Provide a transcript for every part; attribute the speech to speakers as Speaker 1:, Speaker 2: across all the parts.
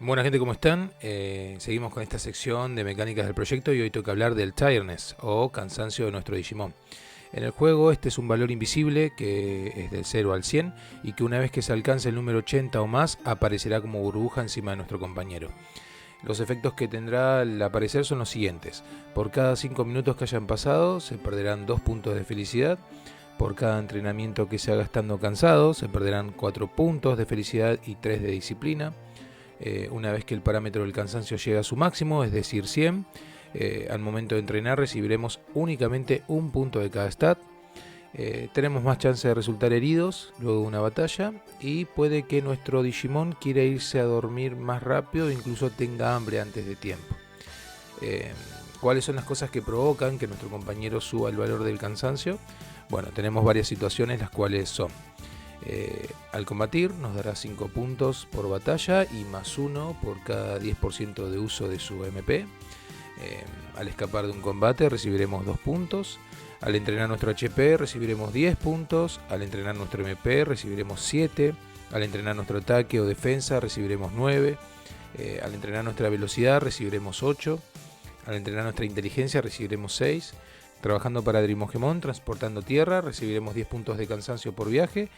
Speaker 1: Buena gente, ¿cómo están? Seguimos con esta sección de mecánicas del proyecto y hoy toca hablar del tiredness o cansancio de nuestro Digimon. En el juego este es un valor invisible que es del 0 al 100 y que una vez que se alcance el número 80 o más aparecerá como burbuja encima de nuestro compañero. Los efectos que tendrá al aparecer son los siguientes. Por cada 5 minutos que hayan pasado se perderán 2 puntos de felicidad. Por cada entrenamiento que se haga estando cansado se perderán 4 puntos de felicidad y 3 de disciplina. Una vez que el parámetro del cansancio llega a su máximo, es decir 100, al momento de entrenar recibiremos únicamente un punto de cada stat. Tenemos más chance de resultar heridos luego de una batalla y puede que nuestro Digimon quiera irse a dormir más rápido e incluso tenga hambre antes de tiempo. ¿Cuáles son las cosas que provocan que nuestro compañero suba el valor del cansancio? Bueno, tenemos varias situaciones, las cuales son: al combatir nos dará 5 puntos por batalla y más 1 por cada 10% de uso de su MP. Al escapar de un combate recibiremos 2 puntos. Al entrenar nuestro HP recibiremos 10 puntos. Al entrenar nuestro MP recibiremos 7. Al entrenar nuestro ataque o defensa recibiremos 9. Al entrenar nuestra velocidad recibiremos 8. Al entrenar nuestra inteligencia recibiremos 6. Trabajando para Drimogemon, transportando tierra, recibiremos 10 puntos de cansancio por viaje.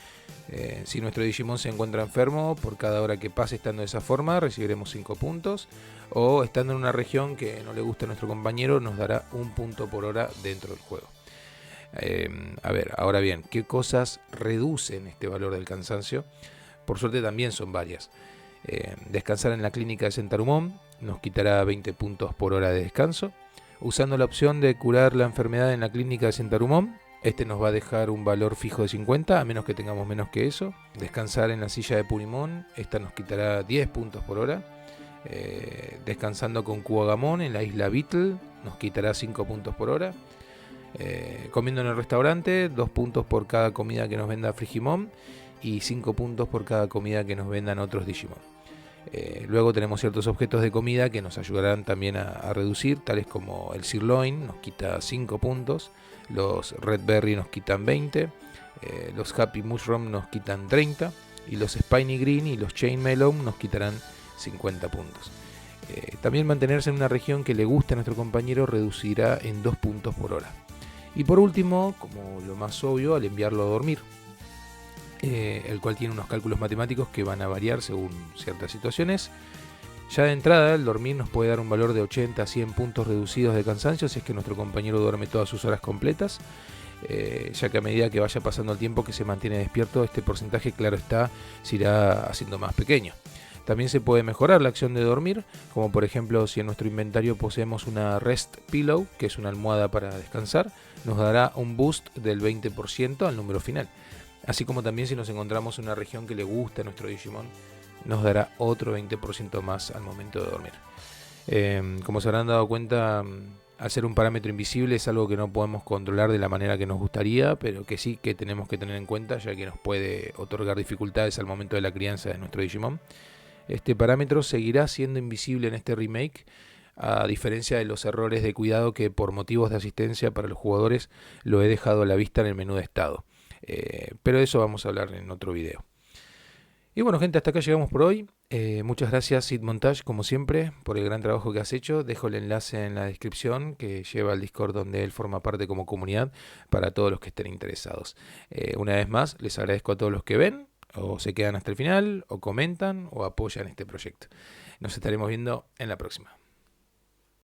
Speaker 1: Si nuestro Digimon se encuentra enfermo, por cada hora que pase estando de esa forma, recibiremos 5 puntos. O estando en una región que no le gusta a nuestro compañero, nos dará 1 punto por hora dentro del juego. Ahora bien, ¿qué cosas reducen este valor del cansancio? Por suerte también son varias. Descansar en la clínica de Sentarumon nos quitará 20 puntos por hora de descanso. Usando la opción de curar la enfermedad en la clínica de Sentarumon, este nos va a dejar un valor fijo de 50, a menos que tengamos menos que eso. Descansar en la silla de Purimon, esta nos quitará 10 puntos por hora. Descansando con Kuwagamon en la isla Beetle, nos quitará 5 puntos por hora. Comiendo en el restaurante, 2 puntos por cada comida que nos venda Frigimon y 5 puntos por cada comida que nos vendan otros Digimon. Luego tenemos ciertos objetos de comida que nos ayudarán también a reducir, tales como el sirloin nos quita 5 puntos, los red berry nos quitan 20, los happy mushroom nos quitan 30 y los spiny green y los chain melon nos quitarán 50 puntos. También mantenerse en una región que le guste a nuestro compañero reducirá en 2 puntos por hora. Y por último, como lo más obvio, al enviarlo a dormir, el cual tiene unos cálculos matemáticos que van a variar según ciertas situaciones. Ya de entrada, el dormir nos puede dar un valor de 80 a 100 puntos reducidos de cansancio si es que nuestro compañero duerme todas sus horas completas, ya que a medida que vaya pasando el tiempo que se mantiene despierto, este porcentaje, claro está, se irá haciendo más pequeño. También se puede mejorar la acción de dormir, como por ejemplo si en nuestro inventario poseemos una Rest Pillow, que es una almohada para descansar, nos dará un boost del 20% al número final. Así como también si nos encontramos en una región que le gusta a nuestro Digimon, nos dará otro 20% más al momento de dormir. Como se habrán dado cuenta, al ser un parámetro invisible es algo que no podemos controlar de la manera que nos gustaría, pero que sí que tenemos que tener en cuenta, ya que nos puede otorgar dificultades al momento de la crianza de nuestro Digimon. Este parámetro seguirá siendo invisible en este remake, a diferencia de los errores de cuidado que por motivos de asistencia para los jugadores lo he dejado a la vista en el menú de estado. Pero de eso vamos a hablar en otro video. Y bueno, gente, hasta acá llegamos por hoy. Muchas gracias, Sid Montage, como siempre, por el gran trabajo que has hecho. Dejo el enlace en la descripción que lleva al Discord donde él forma parte como comunidad para todos los que estén interesados. Una vez más, les agradezco a todos los que ven, o se quedan hasta el final, o comentan, o apoyan este proyecto. Nos estaremos viendo en la próxima.